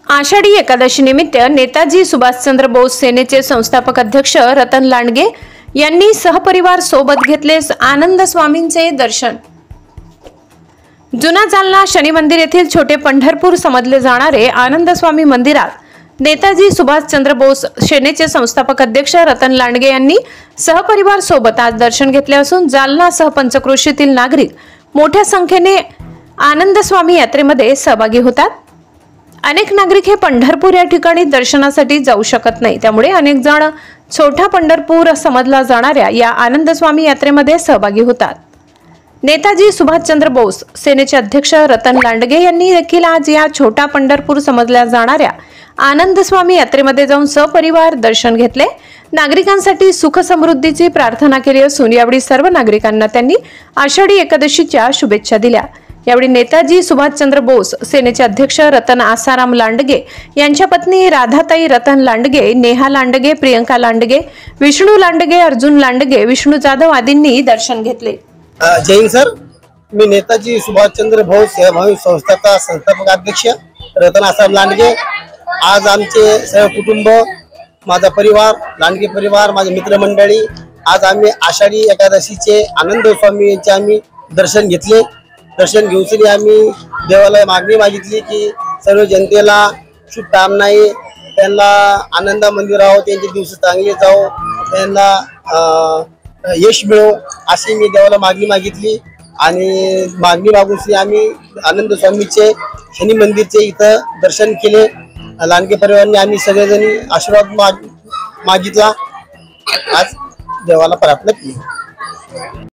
आषाढी एकादशी निमित्त नेताजी सुभाषचंद्र बोस सेनेचे संस्थापक अध्यक्ष रतन लांडगे यांनी सहपरिवार सोबत घेतले आनंद स्वामींचे दर्शन। जुना जालना शनी मंदिर येथील छोटे पंढरपूर समजले जाणारे आनंद स्वामी मंदिरात नेताजी सुभाषचंद्र बोस सेनेचे संस्थापक अध्यक्ष रतन लांडगे यांनी सहपरिवार सोबत आज दर्शन घेतले असून जालनासह पंचक्रोशीतील नागरिक मोठ्या संख्येने आनंद स्वामी यात्रेमध्ये सहभागी होतात। अनेक नागरिक हे पंढरपूर या ठिकाणी दर्शनासाठी जाऊ शकत नाही, त्यामुळे अनेक जण छोटा पंढरपूर समजला जाणाऱ्या या आनंद स्वामी यात्रेमध्ये सहभागी होतात। नेताजी सुभाषचंद्र बोस सेनेचे अध्यक्ष रतन लांडगे यांनी देखील आज या छोटा पंढरपूर समजल्या जाणाऱ्या आनंद स्वामी यात्रेमध्ये जाऊन सपरिवार दर्शन घेतले। नागरिकांसाठी सुख समृद्धीची प्रार्थना केली असून यावेळी सर्व नागरिकांना त्यांनी आषाढी एकादशीच्या शुभेच्छा दिल्या। यावेळी नेताजी सुभाषचंद्र बोस सेनेचे अध्यक्ष रतन आसाराम लांडगे यांच्या पत्नी राधाताई रतन लांडगे, नेहा लांडगे, प्रियंका लांडगे, विष्णू लांडगे, अर्जुन लांडगे, विष्णू जाधव आदींनी दर्शन घेतले। जय हिंद सर, मी नेताजी सुभाषचंद्र बोस संस्थापक अध्यक्ष रतन आसाराम लांडगे। आज आमचे सर्व कुटुंब, माझा परिवार, लांडगे परिवार, माझे मित्रमंडळी, आज आम्ही आषाढी एकादशीचे आनंद स्वामी यांचे आम्ही दर्शन घेतले। दर्शन घेऊन आम्ही देवाला मागणी मागितली की सर्व जनतेला शुभकामनाए, त्यांना आनंद मंदिर राहो, त्यांचे दिवस चांगले जाओ, त्यांना यश मिळो अशी मी देवाला मागणी मागितली। आणि मागणी मागून आम्ही आनंद स्वामीचे शनी मंदिरचे इथं दर्शन केले। लांडगे परिवाराने आम्ही सगळेजणी आशीर्वाद मागितला। आज देवाला प्रार्थना केली।